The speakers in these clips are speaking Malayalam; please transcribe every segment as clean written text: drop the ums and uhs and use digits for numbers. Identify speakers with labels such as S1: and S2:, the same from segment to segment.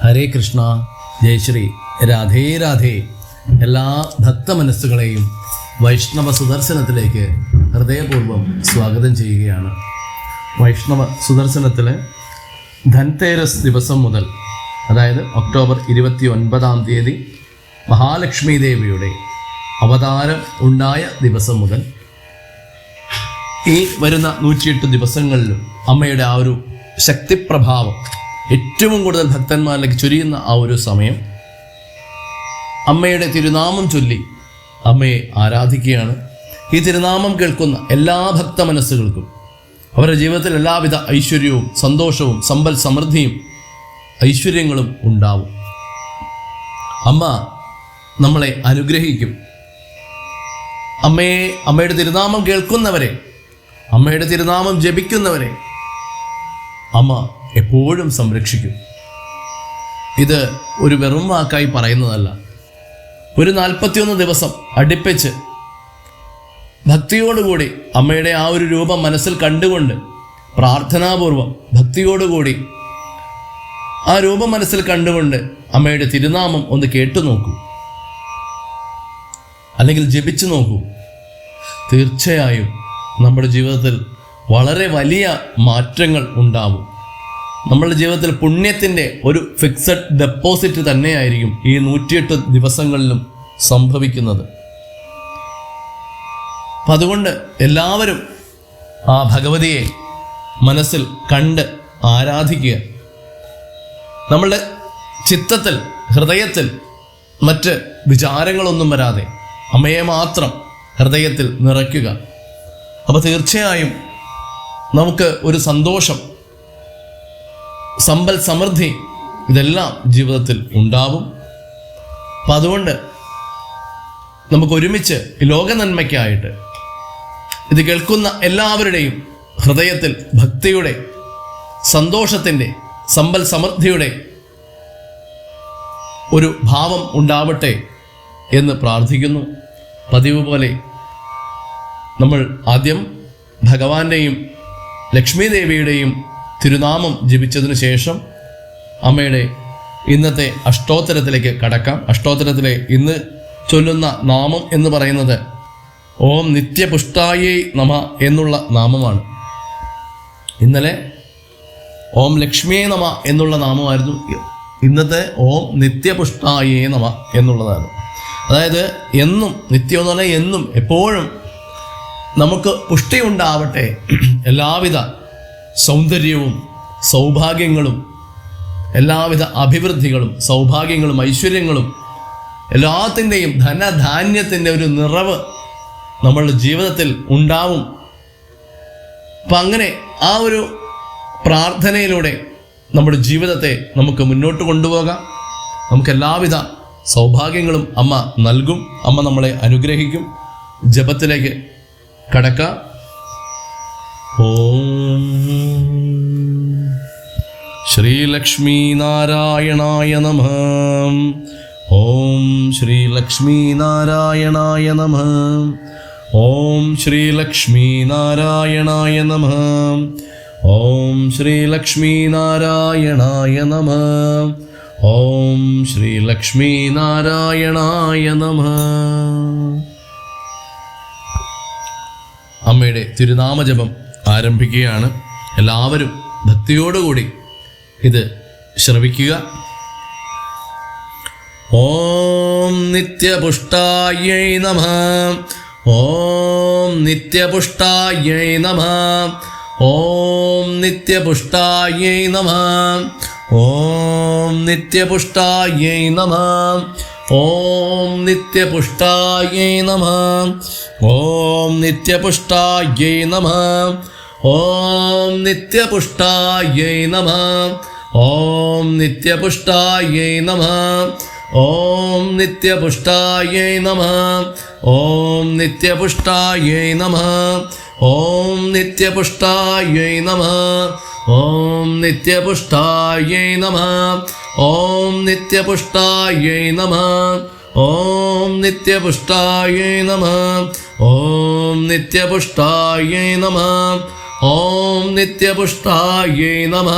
S1: ഹരേ കൃഷ്ണ, ജയശ്രീ, രാധേ രാധേ. എല്ലാ ഭക്തമനസ്സുകളെയും വൈഷ്ണവ സുദർശനത്തിലേക്ക് ഹൃദയപൂർവ്വം സ്വാഗതം ചെയ്യുകയാണ്. വൈഷ്ണവ സുദർശനത്തിൽ ധൻതേരസ് ദിവസം മുതൽ, അതായത് ഒക്ടോബർ 29 തീയതി മഹാലക്ഷ്മി ദേവിയുടെ അവതാരം ഉണ്ടായ ദിവസം മുതൽ ഈ വരുന്ന 108 ദിവസങ്ങളിലും അമ്മയുടെ ആ ഒരു ശക്തിപ്രഭാവം ഏറ്റവും കൂടുതൽ ഭക്തന്മാരിലേക്ക് ചൊരിയുന്ന ആ ഒരു സമയം അമ്മയുടെ തിരുനാമം ചൊല്ലി അമ്മയെ ആരാധിക്കുകയാണ്. ഈ തിരുനാമം കേൾക്കുന്ന എല്ലാ ഭക്ത മനസ്സുകൾക്കും അവരുടെ ജീവിതത്തിൽ എല്ലാവിധ ഐശ്വര്യവും സന്തോഷവും സമ്പൽ സമൃദ്ധിയും ഐശ്വര്യങ്ങളും ഉണ്ടാവും. അമ്മ നമ്മളെ അനുഗ്രഹിക്കും. അമ്മയുടെ തിരുനാമം കേൾക്കുന്നവരെ, അമ്മയുടെ തിരുനാമം ജപിക്കുന്നവരെ അമ്മ എപ്പോഴും സംരക്ഷിക്കും. ഇത് ഒരു വെറും വാക്കായി പറയുന്നതല്ല. ഒരു 41 ദിവസം അടുപ്പിച്ച് ഭക്തിയോടുകൂടി അമ്മയുടെ ആ ഒരു രൂപം മനസ്സിൽ കണ്ടുകൊണ്ട് പ്രാർത്ഥനാപൂർവം ഭക്തിയോടുകൂടി ആ രൂപം മനസ്സിൽ കണ്ടുകൊണ്ട് അമ്മയുടെ തിരുനാമം ഒന്ന് കേട്ടു നോക്കൂ, അല്ലെങ്കിൽ ജപിച്ചു നോക്കൂ. തീർച്ചയായും നമ്മുടെ ജീവിതത്തിൽ വളരെ വലിയ മാറ്റങ്ങൾ ഉണ്ടാവും. നമ്മളുടെ ജീവിതത്തിൽ പുണ്യത്തിൻ്റെ ഒരു ഫിക്സഡ് ഡെപ്പോസിറ്റ് തന്നെയായിരിക്കും ഈ 108 ദിവസങ്ങളിലും സംഭവിക്കുന്നത്. അപ്പം അതുകൊണ്ട് എല്ലാവരും ആ ഭഗവതിയെ മനസ്സിൽ കണ്ട് ആരാധിക്കുക. നമ്മളുടെ ചിത്തത്തിൽ, ഹൃദയത്തിൽ മറ്റ് വിചാരങ്ങളൊന്നും വരാതെ അമ്മയെ മാത്രം ഹൃദയത്തിൽ നിറയ്ക്കുക. അപ്പോൾ തീർച്ചയായും നമുക്ക് ഒരു സന്തോഷം, സമ്പൽ സമൃദ്ധി ഇതെല്ലാം ജീവിതത്തിൽ ഉണ്ടാവും. അപ്പം അതുകൊണ്ട് നമുക്ക് ഒരുമിച്ച് ലോക നന്മയ്ക്കായിട്ട് ഇത് കേൾക്കുന്ന എല്ലാവരുടെയും ഹൃദയത്തിൽ ഭക്തിയുടെ, സന്തോഷത്തിൻ്റെ, സമ്പൽ സമൃദ്ധിയുടെ ഒരു ഭാവം ഉണ്ടാവട്ടെ എന്ന് പ്രാർത്ഥിക്കുന്നു. പതിവ് പോലെ നമ്മൾ ആദ്യം ഭഗവാന്റെയും ലക്ഷ്മി ദേവിയുടെയും തിരുനാമം ജപിച്ചതിനു ശേഷം അമ്മയുടെ ഇന്നത്തെ അഷ്ടോത്തരത്തിലേക്ക് കടക്കാം. അഷ്ടോത്തരത്തിലെ ഇന്ന് ചൊല്ലുന്ന നാമം എന്ന് പറയുന്നത് ഓം നിത്യപുഷ്ടായേ നമ എന്നുള്ള നാമമാണ്. ഇന്നലെ ഓം ലക്ഷ്മിയേ നമ എന്നുള്ള നാമമായിരുന്നു. ഇന്നത്തെ ഓം നിത്യപുഷ്ടായേ നമ എന്നുള്ളതാണ്. അതായത് എന്നും, നിത്യം എന്ന് പറഞ്ഞാൽ എന്നും, എപ്പോഴും നമുക്ക് പുഷ്ടി ഉണ്ടാവട്ടെ, എല്ലാവിധ സൗന്ദര്യവും സൗഭാഗ്യങ്ങളും എല്ലാവിധ അഭിവൃദ്ധികളും സൗഭാഗ്യങ്ങളും ഐശ്വര്യങ്ങളും എല്ലാത്തിൻ്റെയും ധനധാന്യത്തിൻ്റെ ഒരു നിറവ് നമ്മളുടെ ജീവിതത്തിൽ ഉണ്ടാവും. അപ്പം അങ്ങനെ ആ ഒരു പ്രാർത്ഥനയിലൂടെ നമ്മുടെ ജീവിതത്തെ നമുക്ക് മുന്നോട്ട് കൊണ്ടുപോകാം. നമുക്ക് എല്ലാവിധ സൗഭാഗ്യങ്ങളും അമ്മ നൽകും. അമ്മ നമ്മളെ അനുഗ്രഹിക്കും. ജപത്തിലേക്ക് കടക്കാം. ഓം ശ്രീലക്ഷ്മീ നാരായണായ നമഃ. ഓം ശ്രീലക്ഷ്മീ നാരായണായ നമഃ. ഓം ശ്രീലക്ഷ്മീ നാരായണായ നമഃ. ഓം ശ്രീലക്ഷ്മീ നാരായണായ നമഃ. ഓം ശ്രീലക്ഷ്മീ നാരായണായ നമഃ. അമ്മയുടെ തിരുനാമജപം ആരംഭിക്കുകയാണ്. എല്ലാവരും ഭക്തിയോടുകൂടി ഇത് ശ്രവിക്കുക. ഓം നിത്യപുഷ്ടായൈ നമഃ. ഓം നിത്യപുഷ്ടായൈ നമഃ. ഓം നിത്യപുഷ്ടായൈ നമഃ. ഓം നിത്യപുഷ്ടായൈ നമഃ. ഓം നിത്യപുഷ്ടായൈ നമഃ. ഓം നിത്യപുഷ്ടായൈ നമഃ. ഓം നിത്യപുഷ്ടായൈ നമഃ. ഓം നിത്യപുഷ്ടായൈ നമഃ. ഓം നിത്യപുഷ്ടായൈ നമഃ. ഓം നിത്യപുഷ്ടായൈ നമഃ. ഓം നിത്യപുഷ്ടായൈ നമഃ. ഓം നിത്യപുഷ്ടായൈ നമഃ. ഓം നിത്യപുഷ്ടായൈ നമഃ. ഓം നിത്യപുഷ്ടായൈ നമഃ. ഓം നിത്യപുഷ്ടായൈ നമഃ. ഓം നിത്യപുഷ്ടായൈ നമഃ.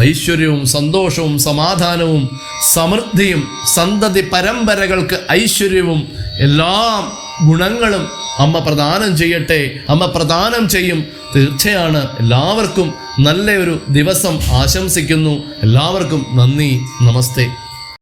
S1: ഐശ്വര്യവും സന്തോഷവും സമാധാനവും സമൃദ്ധിയും സന്തതി പരമ്പരകൾക്ക് ഐശ്വര്യവും എല്ലാ ഗുണങ്ങളും അമ്മ പ്രദാനം ചെയ്യട്ടെ. അമ്മ പ്രദാനം ചെയ്യും, തീർച്ചയാണ്. എല്ലാവർക്കും നല്ലൊരു ദിവസം ആശംസിക്കുന്നു. എല്ലാവർക്കും നന്ദി, നമസ്തേ.